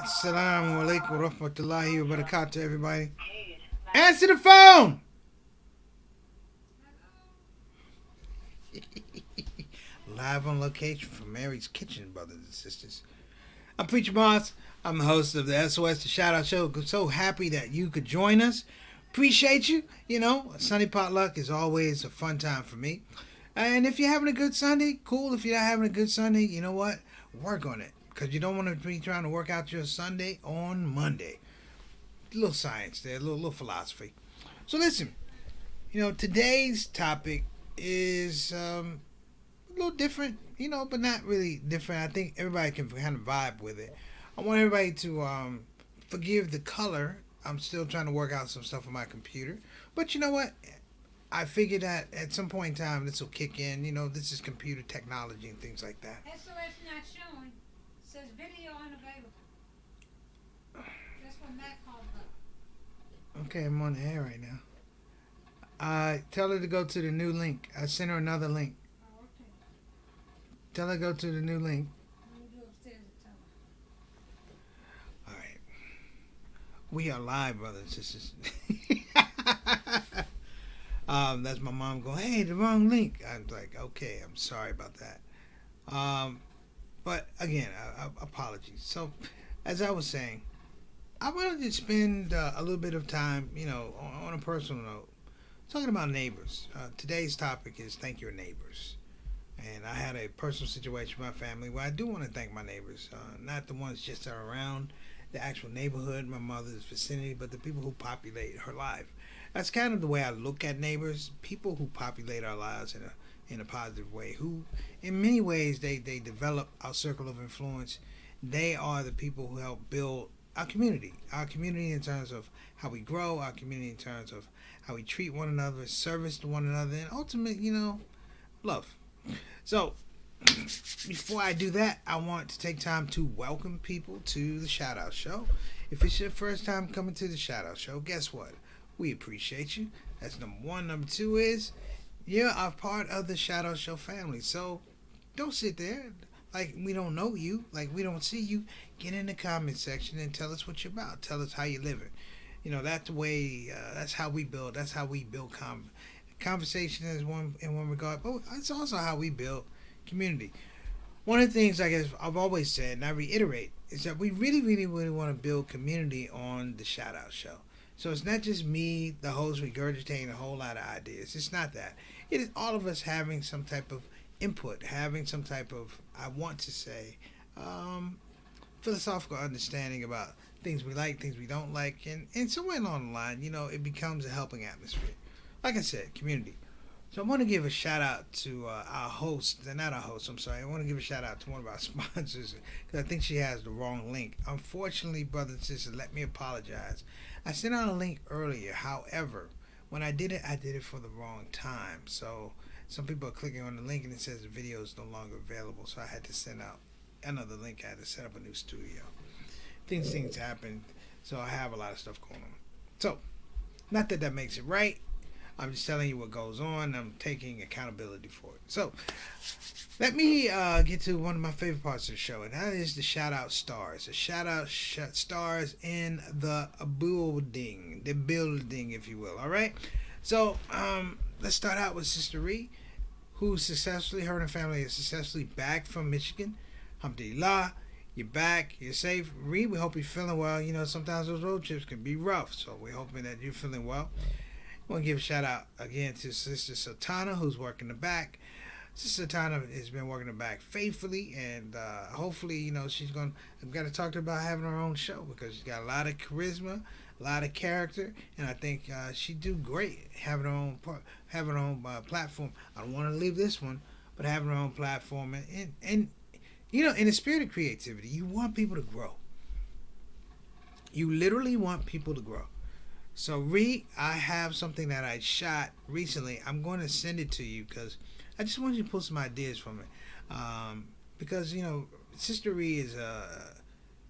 Assalamu alaikum wa rahmatullahi wa barakatuh, everybody. Answer the phone! Live on location from Mary's Kitchen, brothers and sisters. I'm Preacher Moss. I'm the host of the SOS, the Shout Out Show. I'm so happy that you could join us. Appreciate you. You know, Sunday Potluck is always a fun time for me. And if you're having a good Sunday, cool. If you're not having a good Sunday, you know what? Work on it. Because you don't want to be trying to work out your Sunday on Monday. A little science there, a little philosophy. So listen, today's topic is a little different, but not really different. I think everybody can kind of vibe with it. I want everybody to forgive the color. I'm still trying to work out some stuff on my computer. But you know what? I figured that at some point in time this will kick in. This is computer technology and things like that. SOS not showing. Says video unavailable. That's what Matt called up. Okay, I'm on the air right now. Tell her to go to the new link. I sent her another link. Oh, okay. Tell her to go to the new link. Let me go upstairs and tell her. All right. We are live, brothers and sisters. That's my mom going, hey, the wrong link. I'm like, okay, I'm sorry about that. But again, apologies. So, as I was saying, I wanted to spend a little bit of time, on a personal note, talking about neighbors. Today's topic is thank your neighbors. And I had a personal situation with my family where I do want to thank my neighbors. Not the ones just that are around the actual neighborhood, my mother's vicinity, but the people who populate her life. That's kind of the way I look at neighbors, people who populate our lives in a positive way, who in many ways they develop our circle of influence. They are the people who help build our community in terms of how we grow, our community in terms of how we treat one another, service to one another, and ultimately, love. So, before I do that, I want to take time to welcome people to the Shout Out Show. If it's your first time coming to the Shout Out Show, guess what? We appreciate you. That's number one. Number two is you're a part of the Shout Out Show family. So don't sit there like we don't know you, like we don't see you. Get in the comment section and tell us what you're about. Tell us how you're living. That's the way. That's how we build. That's how we build conversation is one in one regard, but it's also how we build community. One of the things I guess I've always said, and I reiterate, is that we really, really, really want to build community on the Shout Out Show. So it's not just me, the host, regurgitating a whole lot of ideas. It's not that. It is all of us having some type of input, having some type of, I want to say, philosophical understanding about things we like, things we don't like, and somewhere along the line, it becomes a helping atmosphere. Like I said, community. So I want to give a shout out to our host, not our host, I'm sorry. I want to give a shout out to one of our sponsors because I think she has the wrong link. Unfortunately, brothers and sisters, let me apologize. I sent out a link earlier. However, when I did it for the wrong time. So some people are clicking on the link and it says the video is no longer available. So I had to send out another link. I had to set up a new studio. Things happen. So I have a lot of stuff going on. So, not that makes it right. I'm just telling you what goes on. I'm taking accountability for it. So, let me get to one of my favorite parts of the show, and that is the shout out stars. The shout out stars in the building, if you will. All right. So, let's start out with Sister Ree, who her and her family is successfully back from Michigan. Alhamdulillah. You're back. You're safe. Ree, we hope you're feeling well. Sometimes those road trips can be rough, so we're hoping that you're feeling well. I want to give a shout out again to Sister Sultana, who's working the back. Sister Sultana has been working the back faithfully, and hopefully, I've got to talk to her about having her own show because she's got a lot of charisma, a lot of character, and I think she'd do great having her own platform. I don't want to leave this one, but having her own platform and in the spirit of creativity, you want people to grow. You literally want people to grow. So, Ree, I have something that I shot recently. I'm going to send it to you because I just want you to pull some ideas from it. Because, Sister Ree is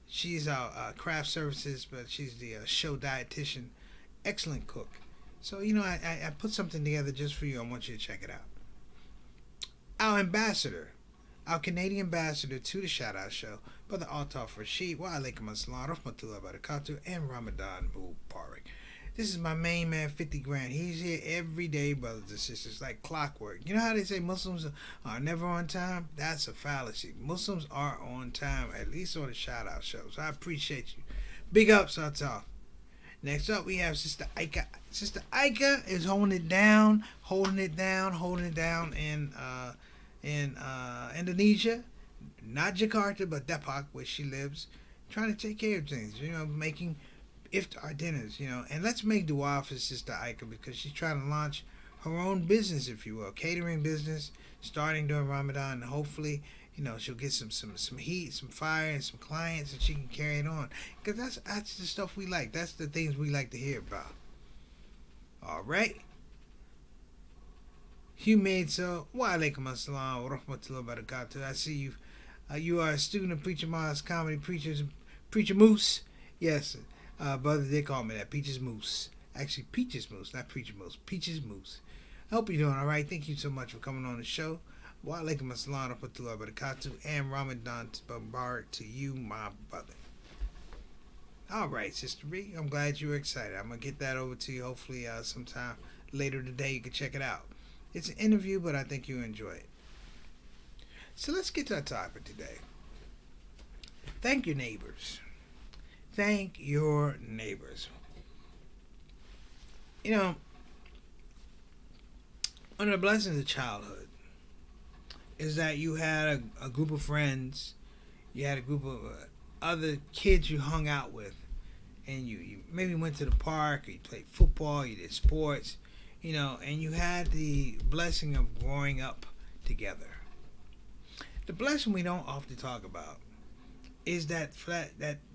she's our craft services, but she's the show dietitian, excellent cook. So, I put something together just for you. I want you to check it out. Our ambassador our Canadian ambassador to the Shout Out Show, Brother Altaf Rashid, wa alaikum assalam, rahmatullah barakatuh, and Ramadan Mubarak. This is my main man, 50 Grand. He's here every day, brothers and sisters, like clockwork. You know how they say Muslims are never on time? That's a fallacy. Muslims are on time, at least on the Shout Out Show. So I appreciate you. Big ups, Altaf. Next up, we have Sister Aika. Sister Aika is holding it down in Indonesia, not Jakarta, but Depok, where she lives, trying to take care of things. Making iftar dinners. And let's make dua for Sister Aika because she's trying to launch her own business, if you will, catering business, starting during Ramadan, and hopefully, she'll get some heat, some fire, and some clients, and she can carry it on. Because that's the stuff we like. That's the things we like to hear about. All right. You made so. Wa alaikum assalam wa rahmatullahi wa barakatuh. I see you. You are a student of Preacher Mars Comedy Preacher Moose. Yes, brother, they call me that. Peaches Moose. Actually, Peaches Moose, not Preacher Moose. Peaches Moose. I hope you're doing all right. Thank you so much for coming on the show. Wa alaikum assalam wa rahmatullahi wa barakatuh. And Ramadan Mubarak to you, my brother. All right, Sister Ree. I'm glad you were excited. I'm going to get that over to you hopefully sometime later today. You can check it out. It's an interview, but I think you'll enjoy it. So let's get to our topic today. Thank your neighbors. Thank your neighbors. One of the blessings of childhood is that you had a group of friends, you had a group of other kids you hung out with, and you maybe went to the park, or you played football, you did sports, and you had the blessing of growing up together. The blessing we don't often talk about is that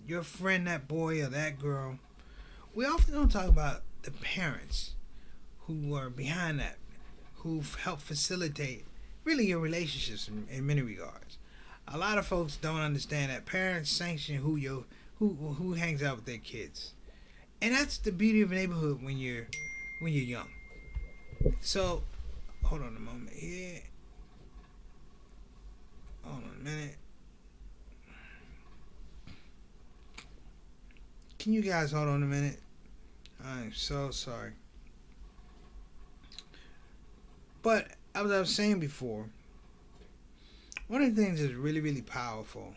your friend, that boy or that girl, we often don't talk about the parents who are behind that, who've helped facilitate really your relationships in many regards. A lot of folks don't understand that parents sanction who hangs out with their kids, and that's the beauty of a neighborhood when you're young. So, hold on a moment here. Hold on a minute. Can you guys hold on a minute? I'm so sorry. But as I was saying before, one of the things that's really, really powerful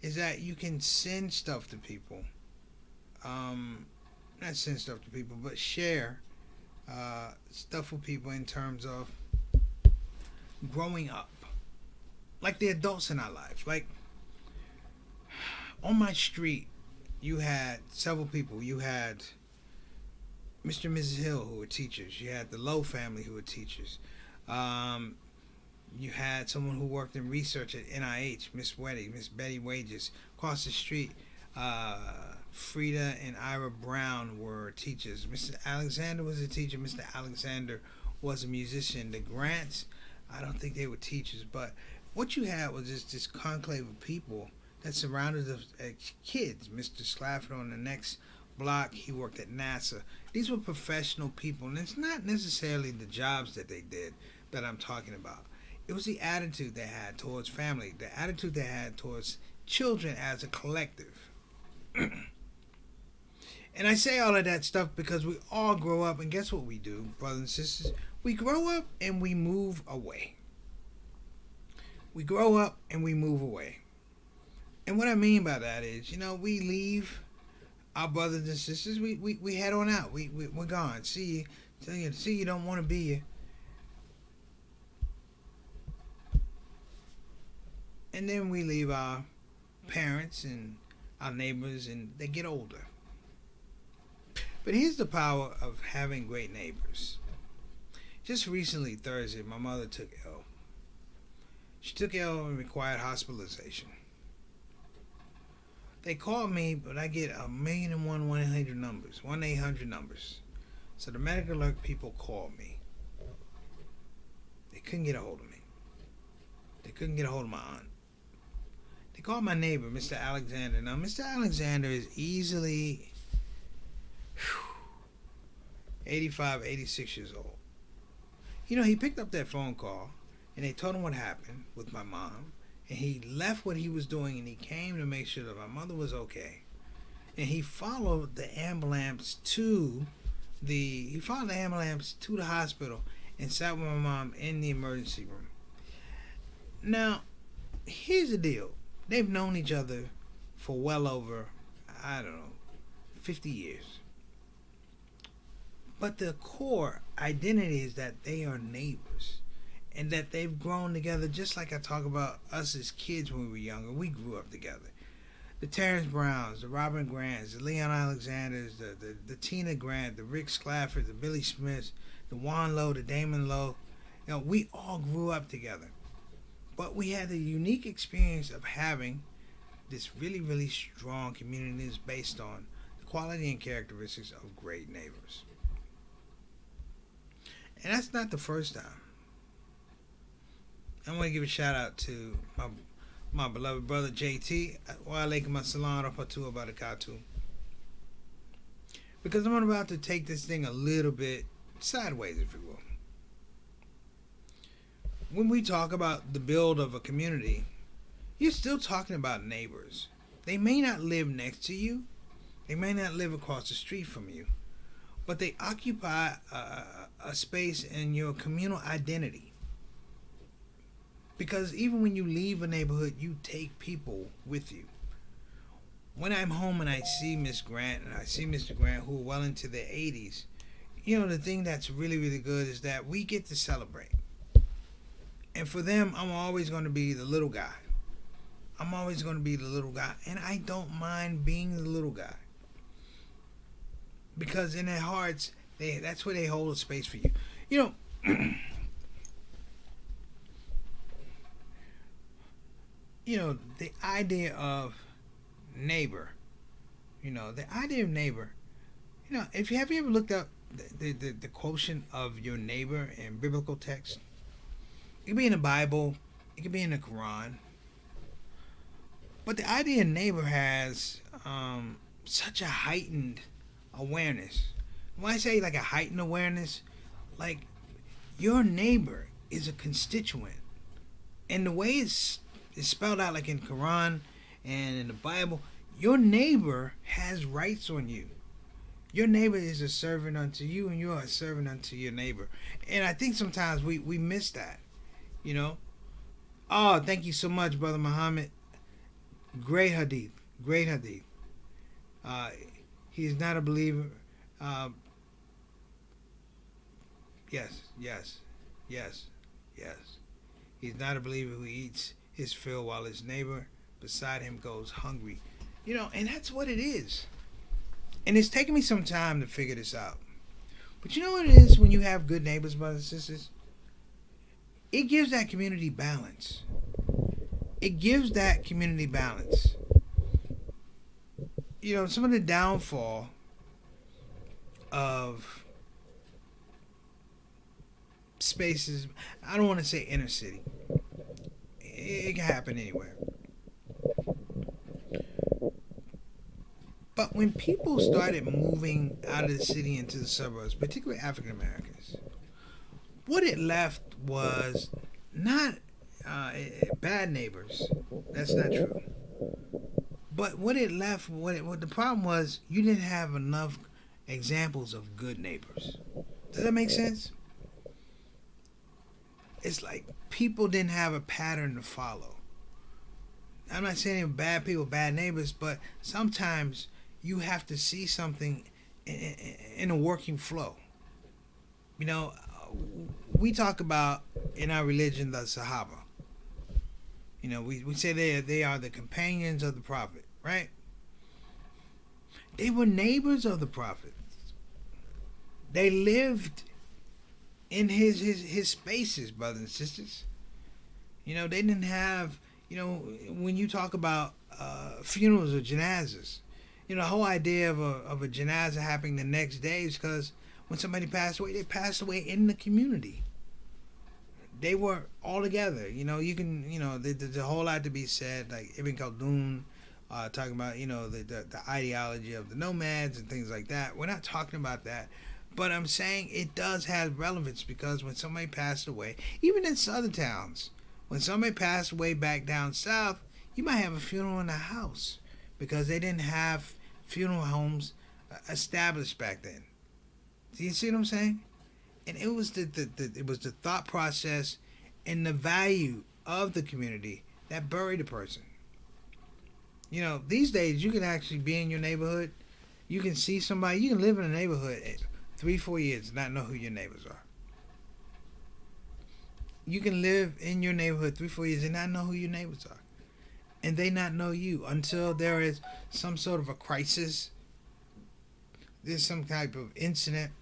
is that you can send stuff to people. Not send stuff to people, but share stuff with people in terms of growing up. Like the adults in our life. Like, on my street, you had several people. You had Mr. and Mrs. Hill, who were teachers. You had the Lowe family, who were teachers. You had someone who worked in research at NIH, Miss Betty Wages. Across the street, Frida and Ira Brown were teachers. Mr. Alexander was a teacher. Mr. Alexander was a musician. The Grants, I don't think they were teachers, but what you had was just this conclave of people that surrounded us as kids. Mr. Slafford on the next block, he worked at NASA. These were professional people, and it's not necessarily the jobs that they did that I'm talking about. It was the attitude they had towards family, the attitude they had towards children as a collective. And I say all of that stuff because we all grow up, and guess what we do, brothers and sisters? We grow up and we move away. We grow up and we move away. And what I mean by that is, we leave our brothers and sisters, we head on out. We're gone. See you don't want to be here. And then we leave our parents and our neighbors, and they get older. But here's the power of having great neighbors. Just recently, Thursday, my mother took ill. She took ill and required hospitalization. They called me, but I get 1,000,001 1-800 numbers, 1-800 numbers. So the medical alert people called me. They couldn't get a hold of me. They couldn't get a hold of my aunt. They called my neighbor, Mr. Alexander. Now, Mr. Alexander is easily 85, 86 years old. He picked up that phone call, and they told him what happened with my mom. And he left what he was doing and he came to make sure that my mother was okay. And he followed the ambulance to the hospital and sat with my mom in the emergency room. Now, here's the deal. They've known each other for well over, I don't know, 50 years. But the core identity is that they are neighbors and that they've grown together, just like I talk about us as kids when we were younger. We grew up together. The Terrence Browns, the Robin Grants, the Leon Alexanders, the Tina Grant, the Rick Sclafford, the Billy Smiths, the Juan Lowe, the Damon Lowe. We all grew up together. But we had the unique experience of having this really, really strong community that's based on the quality and characteristics of great neighbors. And that's not the first time. I want to give a shout out to my beloved brother JT, wa alaikum assalam wa rahmatullahi wa barakatuh. Because I'm about to take this thing a little bit sideways, if you will. When we talk about the build of a community, you're still talking about neighbors. They may not live next to you, they may not live across the street from you, but they occupy a space in your communal identity. Because even when you leave a neighborhood, you take people with you. When I'm home and I see Miss Grant and I see Mr. Grant, who are well into their 80s, the thing that's really, really good is that we get to celebrate. And for them, I'm always going to be the little guy. I'm always going to be the little guy. And I don't mind being the little guy. Because in their hearts, that's where they hold a space for you. The idea of neighbor, if have you ever looked up the quotient of your neighbor in biblical text? It could be in the Bible, it could be in the Quran. But the idea of neighbor has such a heightened awareness. When I say like a heightened awareness, like your neighbor is a constituent. And the way it's spelled out like in Quran and in the Bible, your neighbor has rights on you. Your neighbor is a servant unto you and you are a servant unto your neighbor. And I think sometimes we miss that. Oh, thank you so much, Brother Muhammad. Great hadith. He is not a believer. Yes. He's not a believer who eats his fill while his neighbor beside him goes hungry. And that's what it is. And it's taken me some time to figure this out. But you know what it is when you have good neighbors, brothers and sisters? It gives that community balance. Some of the downfall of spaces, I don't want to say inner city. It can happen anywhere. But when people started moving out of the city into the suburbs, particularly African Americans, what it left was not bad neighbors. That's not true. But what it left, what the problem was, you didn't have enough examples of good neighbors. Does that make sense? It's like people didn't have a pattern to follow. I'm not saying bad people, bad neighbors, but sometimes you have to see something in a working flow. We talk about in our religion the Sahaba. We say they are the companions of the Prophet, right? They were neighbors of the Prophet. They lived in his spaces, brothers and sisters. They didn't have, when you talk about funerals or janazas, the whole idea of a janaza happening the next day is because when somebody passed away, they passed away in the community. They were all together. You can, there's a whole lot to be said, like Ibn Khaldun talking about, the ideology of the nomads and things like that. We're not talking about that. But I'm saying it does have relevance because when somebody passed away, even in southern towns, when somebody passed away back down south, you might have a funeral in the house because they didn't have funeral homes established back then. Do you see what I'm saying? And it was the thought process and the value of the community that buried a person. These days you can actually be in your neighborhood. You can see somebody. You can live in a neighborhood 3, 4 years and not know who your neighbors are. You can live in your neighborhood 3, 4 years and not know who your neighbors are, and they not know you until there is some sort of a crisis. There's some type of incident.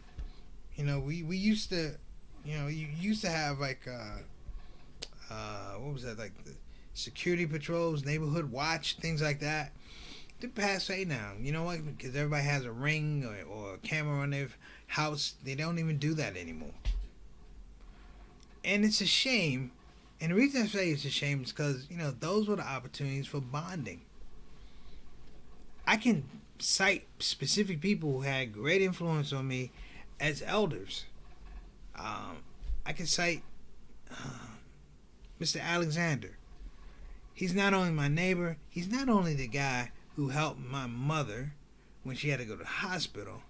We used to, you used to have like what was that, like the security patrols, neighborhood watch, things like that. They're passe now. You know what? Because everybody has a ring or a camera on their house. They don't even do that anymore. And it's a shame. And the reason I say it's a shame is because, those were the opportunities for bonding. I can cite specific people who had great influence on me as elders. I can cite Mr. Alexander. He's not only my neighbor, he's not only the guy who helped my mother when she had to go to the hospital,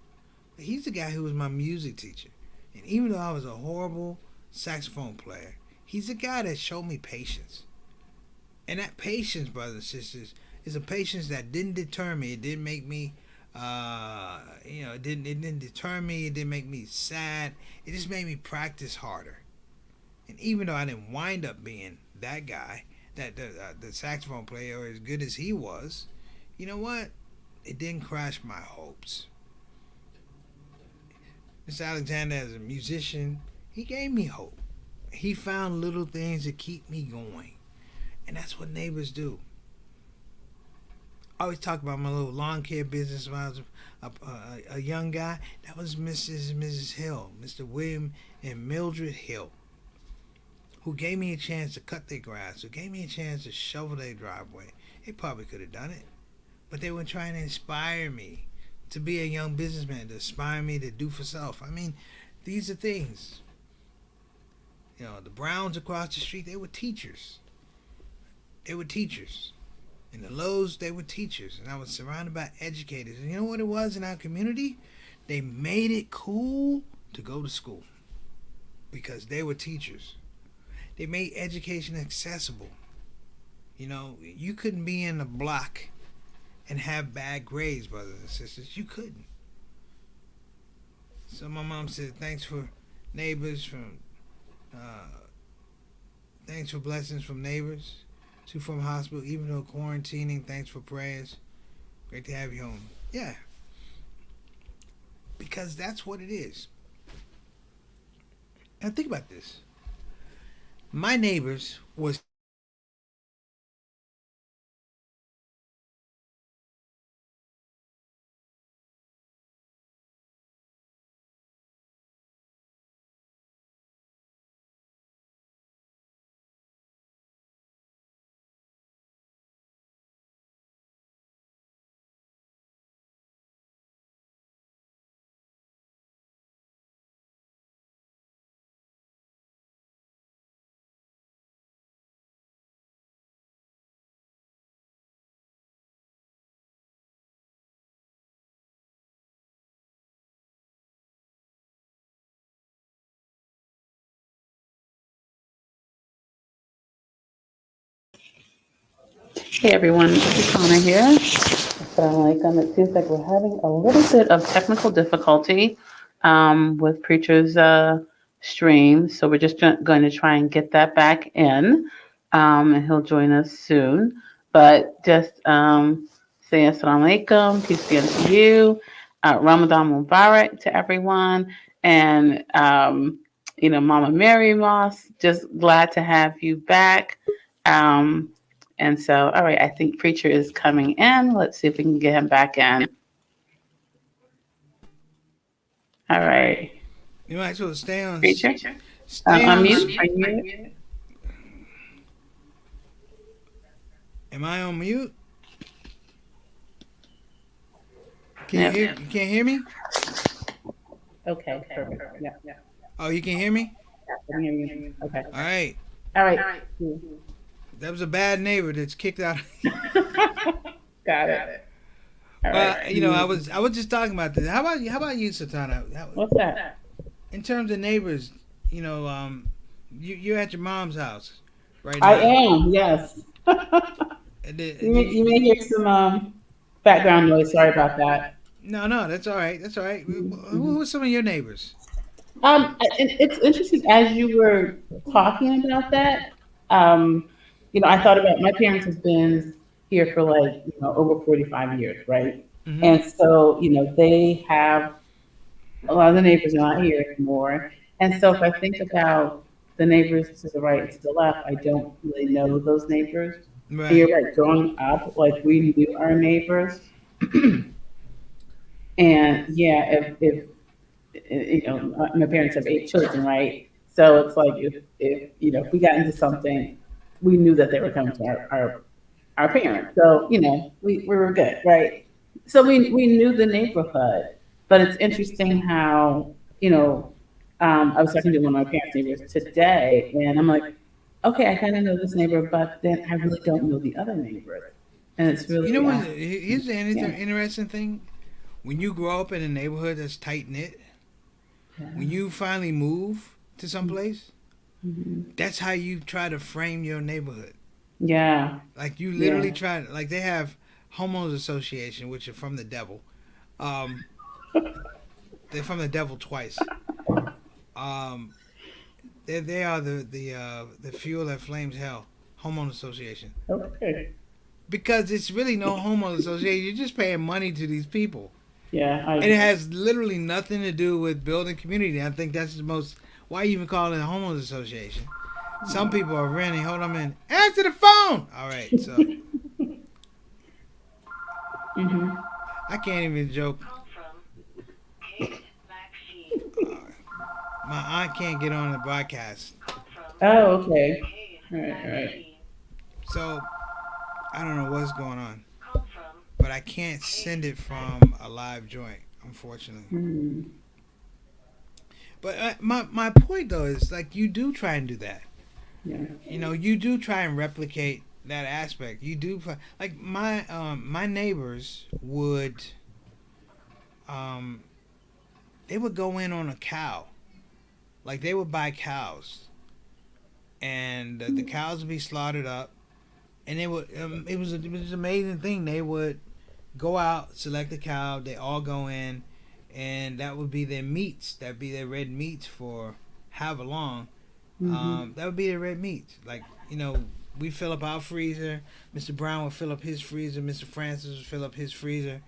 but he's the guy who was my music teacher. And even though I was a horrible saxophone player, he's the guy that showed me patience. And that patience, brothers and sisters, is a patience that didn't deter me. It didn't make me, it didn't deter me. It didn't make me sad. It just made me practice harder. And even though I didn't wind up being that guy, that the saxophone player, as good as he was, you know what? It didn't crush my hopes. Mr. Alexander, as a musician, he gave me hope. He found little things to keep me going. And that's what neighbors do. I always talk about my little lawn care business when I was a young guy. That was Mrs. and Mrs. Hill, Mr. William and Mildred Hill, who gave me a chance to cut their grass, who gave me a chance to shovel their driveway. They probably could have done it, but they were trying to inspire me to be a young businessman, to inspire me to do for self. I mean, these are things. The Browns across the street, they were teachers. They were teachers. In the Lowe's, they were teachers. And I was surrounded by educators. And you know what it was in our community? They made it cool to go to school because they were teachers. They made education accessible. You couldn't be in a block and have bad grades, brothers and sisters. You couldn't. So my mom said, thanks for neighbors, thanks for blessings from neighbors. Two from hospital, even though quarantining, thanks for prayers. Great to have you home. Yeah. Because that's what it is. Now think about this. My neighbors was Hey everyone, this is Connor here. Assalamu alaikum. It seems like we're having a little bit of technical difficulty with Preacher's stream, so we're just going to try and get that back in, and he'll join us soon. But just say Assalamu alaikum, peace be unto you, Ramadan Mubarak to everyone, and Mama Mary Moss, just glad to have you back. And so, all right, I think Preacher is coming in. Let's see if we can get him back in. All right. you might as well stay on. Preacher, Stay on. unmute. Are you? Am I on mute? Yep. You can't hear me? Okay, perfect. Yeah, Oh, you can hear me? I can hear you. Okay. All right. All right. That was a bad neighbor that's kicked out. Got it. All right. Well, I was just talking about this. How about you? How about you, Satana? What's that? In terms of neighbors, you know, you're at your mom's house right I now. am, yes. You may hear some background noise. Sorry about that. No, no, that's all right. That's all right. Who Mhm. are some of your neighbors? And it's interesting as you were talking about that. Um, I thought about my parents have been here for like over 45 years, right? Hmm. And so they have a lot of the neighbors are not here anymore. And so if I think about the neighbors to the right and to the left, I don't really know those neighbors. And Right. you're right, growing up, like we knew our neighbors. And yeah, if my parents have 8 children, right? So it's like if if we got into something, we knew that they were coming to our parents. So we were good, right? So we knew the neighborhood, but it's interesting how you know I was talking to one of my parents' neighbors today, and I'm like, okay, I kind of know this neighbor, but then I really don't know the other neighbors, and it's You really know what? Here's the yeah. interesting thing. When you grow up in a neighborhood that's tight knit, when you finally move to someplace, Mhm. that's how you try to frame your neighborhood. Yeah, Like you yeah. literally try. Like they have homeowners association, which are from the devil. Um, they're from the devil twice. Um, they are the fuel that flames hell. Homeowner association. Okay. Because it's really no homeowner association. You're just paying money to these people. Yeah, I And it has literally nothing to do with building community. I think that's the most. Why you even call it a homeowners association? Some people are renting. Hold on a minute. Answer the phone. All right, so hmm I can't even joke. Uh, my aunt can't get on the broadcast, Oh, okay. All right, all right. so I don't know what's going on. But I can't send it from a live joint, unfortunately. Mm, But my point though is like you do try and do that. yeah. You know, you do try and replicate that aspect. You do like my neighbors would um they would go in on a cow. Like they would buy cows, and the cows would be slaughtered up, and they would it was an amazing thing. They would go out, select a cow, they all go in, and that would be their meats. That'd be their red meats for however long. Mm-hmm. That would be their red meats. Like, we fill up our freezer. Mr. Brown would fill up his freezer. Mr. Francis would fill up his freezer,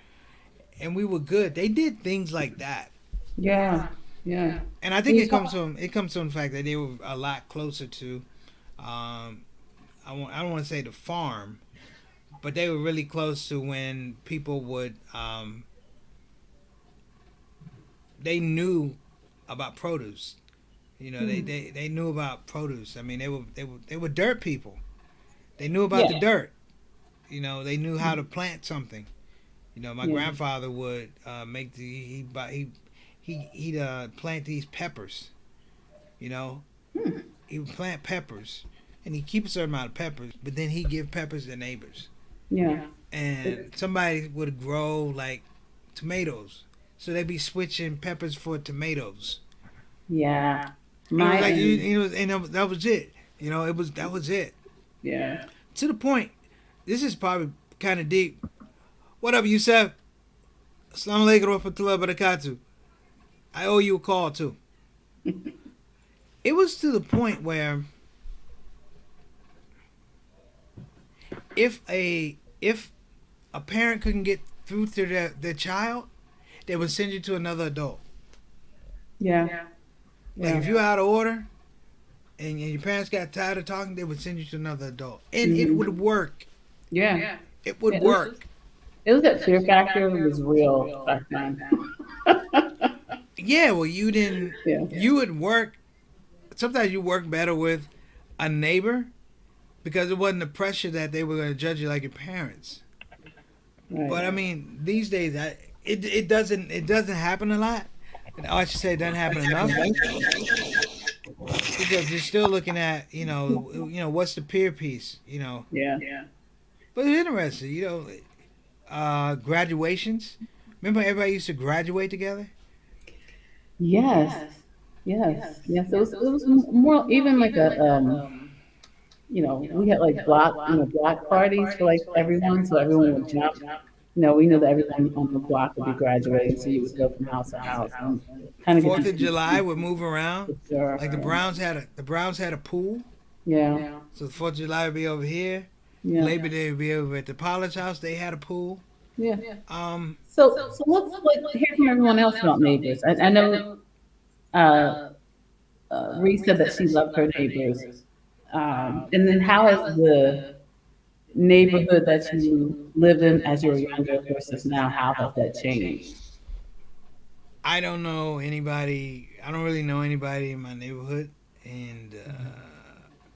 and we were good. They did things like that, Yeah, yeah. and I think You it comes from the fact that they were a lot closer to. Um, I don't want to say the farm, but they were really close to when people would. They knew about produce. They knew about produce. I mean, they were dirt people. They knew about yeah, the dirt. They knew how to plant something. My yeah. grandfather would make the he'd plant these peppers. You know, Hmm. he would plant peppers, and he'd keep a certain amount of peppers, but then he'd give peppers to neighbors. Yeah. And somebody would grow like tomatoes, so they'd be switching peppers for tomatoes. Yeah. And it was My like that was it. That was it. yeah. To the point. This is probably kind of deep. What up, Yusef? Assalamu alaikum wa rahmatullahi wa barakatuh. I owe you a call too. It was to the point where if a parent couldn't get through to their child, they would send you to another adult. Yeah. Like Yeah. if you're out of order and your parents got tired of talking, they would send you to another adult, and it Mhm. would work. Yeah. It would Yeah. work. It was that fear factor was real back then. Yeah, well, you didn't. Yeah. You would work. Sometimes you work better with a neighbor because it wasn't the pressure that they were going to judge you like your parents. Right. But I mean, these days, it doesn't happen a lot. And I should say it doesn't happen enough because you're still looking at what's the peer piece, Yeah. but it's interesting, graduations. Remember, everybody used to graduate together. Yes. Yes. It was more even like a we had like block parties for like everyone, so everyone would jump. We knew that everyone on the block would be graduating, so you would go from house to house and kind of get to Fourth of see July would move around. for sure. Like the Browns had a pool, Yeah. so the 4th of July would be over here. Yeah. Labor Day would be over at the Pollard's house. They had a pool. Yeah. Um, So let's hear from everyone else about neighbors. I know uh, Ree said that she loved her neighbors. And then how has the neighborhood that you lived in as you were younger versus now, how has that changed? I don't know anybody. I don't really know anybody in my neighborhood, and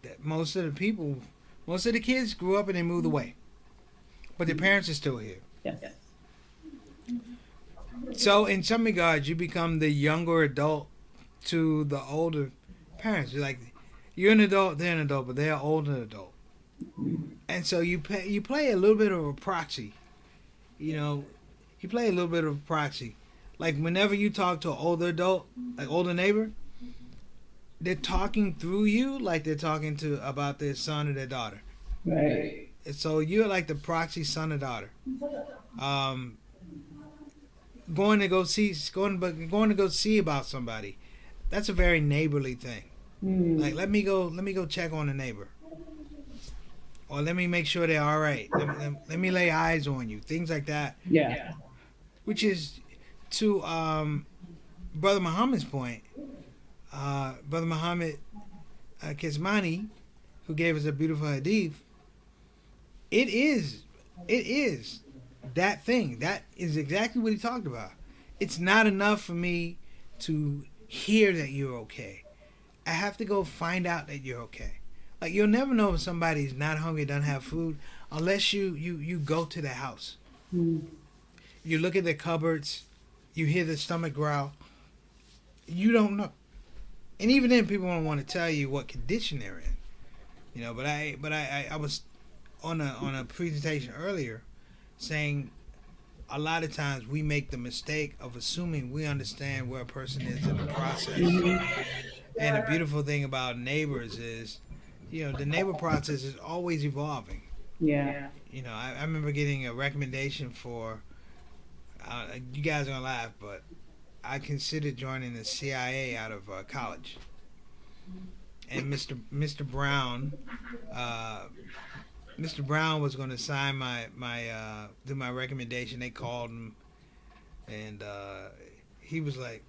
that most of the kids grew up and they moved away, but their parents are still here. Yes. So in some regards, you become the younger adult to the older parents. You're an adult, they're an adult, but they're an older adult, and so you play a little bit of a proxy. You know, you play a little bit of a proxy. Like whenever you talk to an older adult, like older neighbor, they're talking through you like they're talking to about their son or their daughter. Right. And so you're like the proxy son or daughter. Um, going to go see about somebody. That's a very neighborly thing. Like let me go check on the neighbor, or let me make sure they're all right. Let me lay eyes on you. Things like that, Yeah. which is to Brother Muhammad's point. Brother Muhammad Kismani, who gave us a beautiful hadith. It is that thing. That is exactly what he talked about. It's not enough for me to hear that you're okay. I have to go find out that you're okay. Like you'll never know if somebody's not hungry, doesn't have food, unless you go to their house. You look at their cupboards, you hear their stomach growl. You don't know, and even then, people don't want to tell you what condition they're in. But I was on a presentation earlier saying a lot of times we make the mistake of assuming we understand where a person is in the process. And the beautiful thing about neighbors is, the neighbor process is always evolving. Yeah. I remember getting a recommendation for, you guys are going to laugh, but I considered joining the CIA out of college. And Mr. Brown, Mr. Brown was going to sign do my recommendation. They called him, and he was like,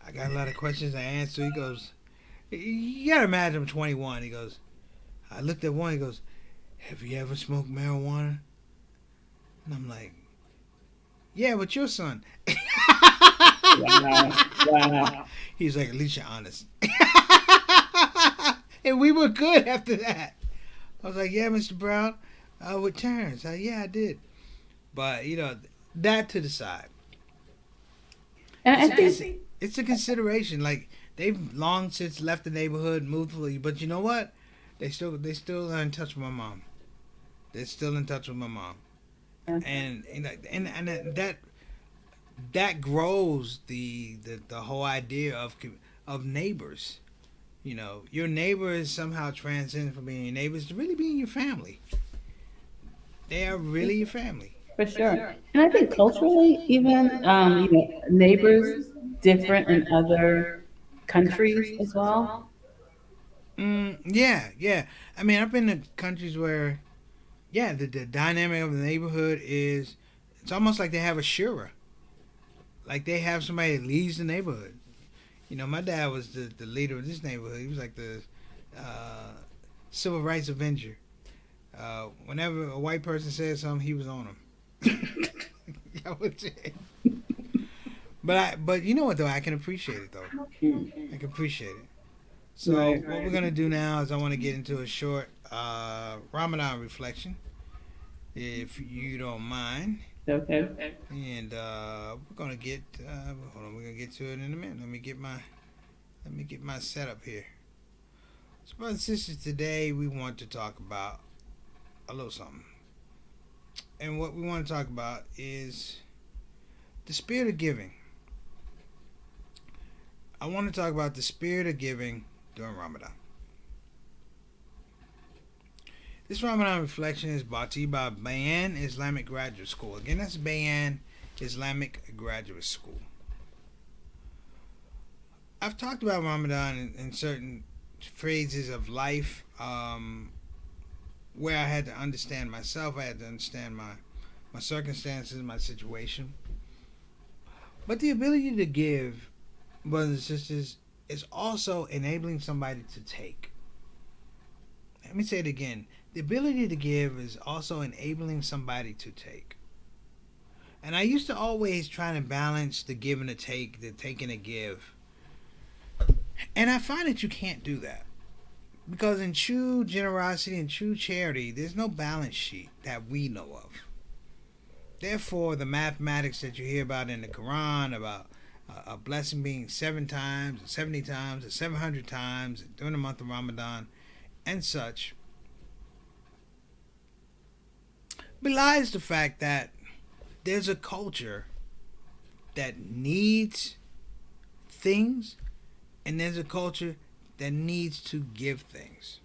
I got a lot of questions to answer. He goes, you got to imagine I'm 21. He goes, I looked at one. He goes, have you ever smoked marijuana? And I'm like, yeah, but your son. Wow. He's like, at least you're honest. And we were good after that. I was like, yeah, Mr. Brown, with Terrence. Yeah, I did. But, that to the side. And I think It's a consideration. Like, they've long since left the neighborhood, moved to the, but you know what? They still are in touch with my mom. They're still in touch with my mom. And that grows the whole idea of neighbors. Your neighbors somehow transcend from being your neighbors to really being your family. They are really your family. for sure. And I think culturally, even neighbors different in other countries as well. Yeah. I mean, I've been to countries where, yeah, the dynamic of the neighborhood is, it's almost like they have a shura. Like they have somebody that leads the neighborhood. My dad was the leader of this neighborhood. He was like the civil rights avenger. Whenever a white person said something, he was on them. That was it. But you know what though? I can appreciate it though. I can appreciate it. So Right. what we're gonna do now is I want to get into a short Ramadan reflection, if you don't mind. Okay. And we're gonna get. Hold on, we're gonna get to it in a minute. Let me get my setup here. So, brothers and sisters, today we want to talk about a little something. And what we want to talk about is the spirit of giving. I want to talk about the spirit of giving during Ramadan. This Ramadan reflection is brought to you by Bayan Islamic Graduate School. Again, that's Bayan Islamic Graduate School. I've talked about Ramadan in certain phases of life where I had to understand myself. I had to understand my circumstances, my situation. But the ability to give, brothers and sisters, is also enabling somebody to take. Let me say it again. The ability to give is also enabling somebody to take. And I used to always try to balance the give and the take and the give. And I find that you can't do that. Because in true generosity and true charity, there's no balance sheet that we know of. Therefore, the mathematics that you hear about in the Quran about a blessing being 7 times, or 70 times, or 700 times during the month of Ramadan and such belies the fact that there's a culture that needs things and there's a culture that needs to give things.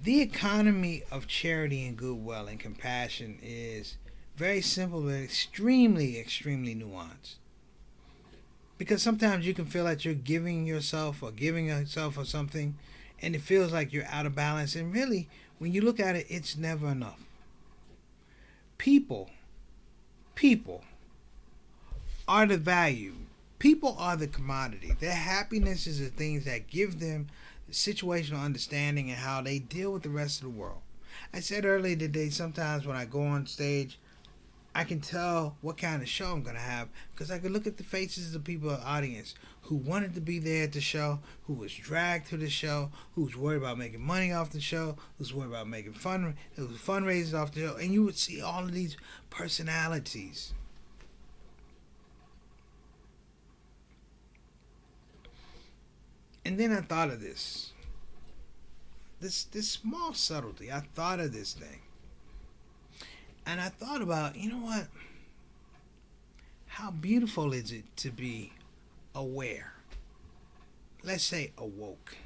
The economy of charity and goodwill and compassion is very simple but extremely, extremely nuanced. Because sometimes you can feel like you're giving yourself or something and it feels like you're out of balance. And really, when you look at it, it's never enough. People are the value. People are the commodity. Their happiness is the things that give them situational understanding and how they deal with the rest of the world. I said earlier today, sometimes when I go on stage, I can tell what kind of show I'm going to have because I can look at the faces of the people in the audience who wanted to be there at the show, who was dragged to the show, who's worried about making money off the show, who's worried about making fundraisers off the show, and you would see all of these personalities. And then I thought of this small subtlety. I thought of this thing. And I thought about, you know what? How beautiful is it to be aware? Let's say awoke.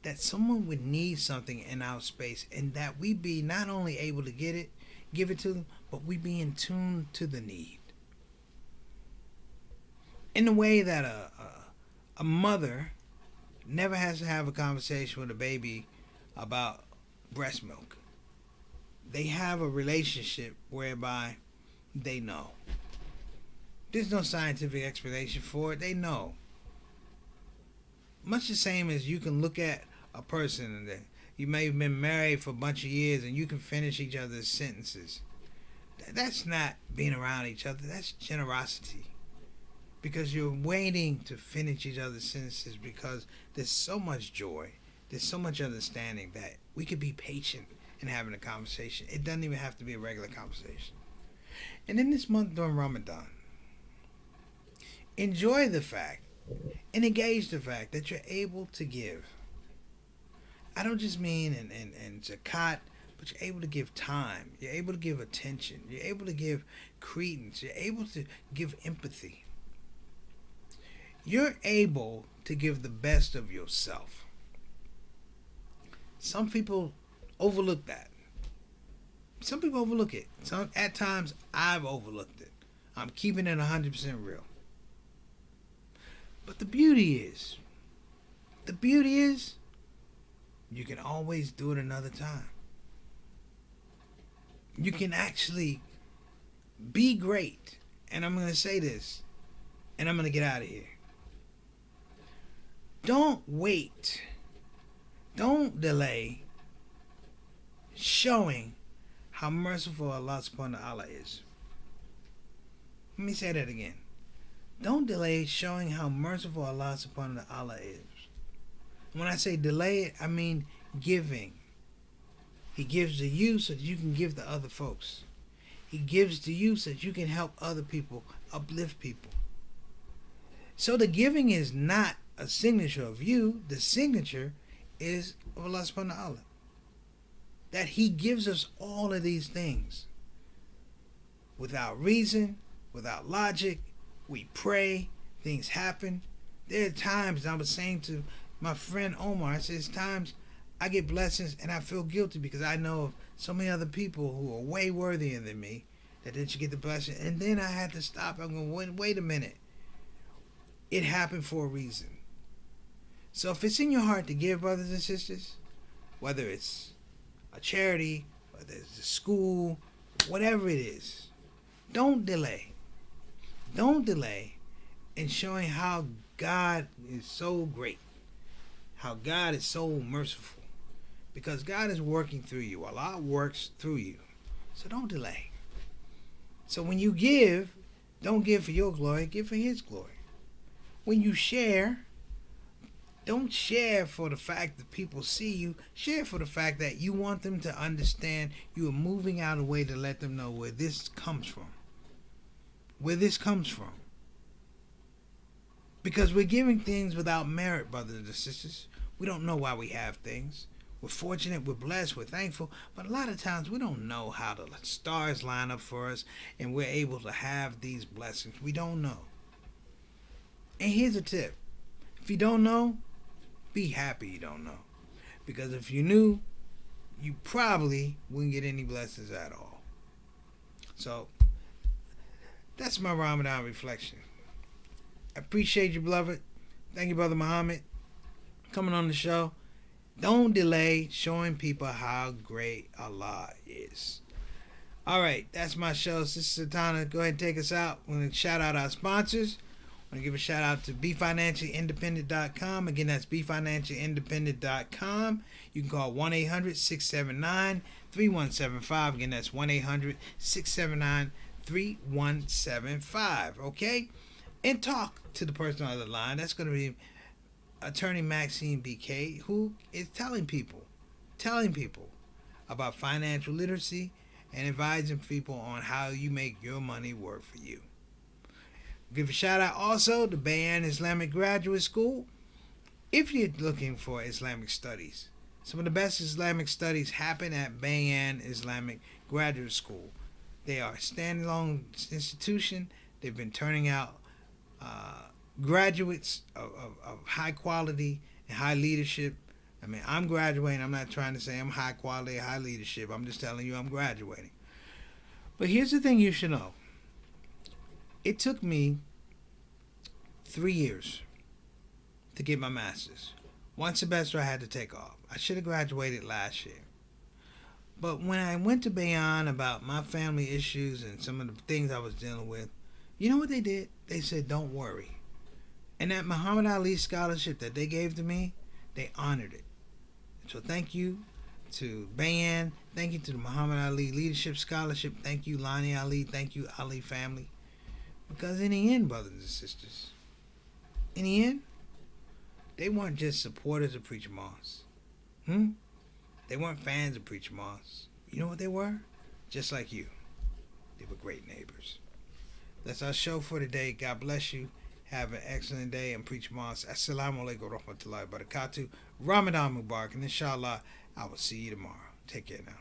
That someone would need something in our space and that we be not only able to give it to them, but we be in tune to the need. In the way that a mother never has to have a conversation with a baby about breast milk. They have a relationship whereby they know. There's no scientific explanation for it. They know. Much the same as you can look at a person that you may have been married for a bunch of years and you can finish each other's sentences. That's not being around each other. That's generosity. Because you're waiting to finish each other's sentences because there's so much joy. There's so much understanding that we could be patient in having a conversation. It doesn't even have to be a regular conversation. And in this month during Ramadan, enjoy the fact and engage the fact that you're able to give. I don't just mean in zakat, but you're able to give time. You're able to give attention. You're able to give credence. You're able to give empathy. You're able to give the best of yourself. Some people overlook that. Some people overlook it. At times, I've overlooked it. I'm keeping it 100% real. But the beauty is, you can always do it another time. You can actually be great. And I'm going to say this, and I'm going to get out of here. Don't wait. Don't delay showing how merciful Allah subhanahu wa ta'ala is. Let me say that again. Don't delay showing how merciful Allah subhanahu wa ta'ala is. When I say delay it, I mean giving. He gives to you so that you can give to other folks. He gives to you so that you can help other people, uplift people. So the giving is not a signature of you. The signature is of Allah subhanahu wa ta'ala. That He gives us all of these things. Without reason, without logic, we pray, things happen. There are times, I was saying to my friend Omar, I said, times I get blessings and I feel guilty because I know of so many other people who are way worthier than me that they should get the blessing. And then I had to stop. I'm going, wait a minute. It happened for a reason. So if it's in your heart to give, brothers and sisters, whether it's a charity, whether it's a school, whatever it is, don't delay. Don't delay in showing how God is so great, how God is so merciful, because God is working through you. Allah works through you. So don't delay. So when you give, don't give for your glory, give for His glory. When you share, don't share for the fact that people see you. Share for the fact that you want them to understand you are moving out of the way to let them know where this comes from. Where this comes from. Because we're giving things without merit, brothers and sisters. We don't know why we have things. We're fortunate, we're blessed, we're thankful, but a lot of times we don't know how the stars line up for us and we're able to have these blessings. We don't know. And here's a tip. If you don't know, be happy you don't know. Because if you knew, you probably wouldn't get any blessings at all. So, that's my Ramadan reflection. I appreciate you, beloved. Thank you, Brother Muhammad, coming on the show. Don't delay showing people how great Allah is. All right, that's my show. Sister Satana, go ahead and take us out. I'm going to shout out our sponsors. I'm going to give a shout out to BeFinanciallyIndependent.com. Again, that's BeFinanciallyIndependent.com. You can call 1-800-679-3175. Again, that's 1-800-679-3175. Okay? And talk to the person on the line. That's going to be Attorney Maxine BK, who is telling people about financial literacy and advising people on how you make your money work for you. Give a shout out also to Bayan Islamic Graduate School. If you're looking for Islamic studies, some of the best Islamic studies happen at Bayan Islamic Graduate School. They are a standalone institution. They've been turning out graduates of high quality and high leadership. I mean, I'm graduating. I'm not trying to say I'm high quality, high leadership. I'm just telling you I'm graduating. But here's the thing you should know. It took me 3 years to get my master's. One semester I had to take off. I should have graduated last year. But when I went to Bayan about my family issues and some of the things I was dealing with, you know what they did? They said, don't worry. And that Muhammad Ali scholarship that they gave to me, they honored it. So thank you to Bayan. Thank you to the Muhammad Ali Leadership Scholarship. Thank you, Lani Ali. Thank you, Ali family. Because in the end, brothers and sisters, in the end, they weren't just supporters of Preacher Moss. They weren't fans of Preacher Moss. You know what they were? Just like you. They were great neighbors. That's our show for today. God bless you. Have an excellent day. And Preacher Moss. Assalamu alaikum wa rahmatullahi wa barakatuh. Ramadan Mubarak. And inshallah, I will see you tomorrow. Take care now.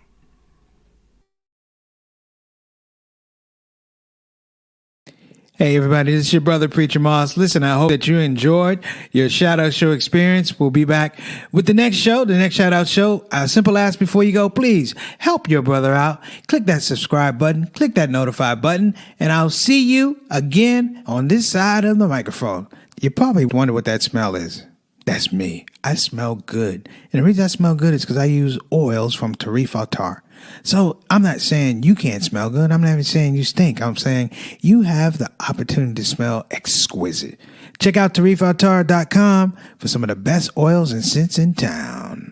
Hey everybody, this is your brother Preacher Moss. Listen, I hope that you enjoyed your shout out show experience. We'll be back with the next show, the next shout out show. A simple ask before you go, please help your brother out. Click that subscribe button, click that notify button, and I'll see you again on this side of the microphone. You probably wonder what that smell is. That's me. I smell good. And the reason I smell good is because I use oils from Tarif Attar. So I'm not saying you can't smell good. I'm not even saying you stink. I'm saying you have the opportunity to smell exquisite. Check out tarifattar.com for some of the best oils and scents in town.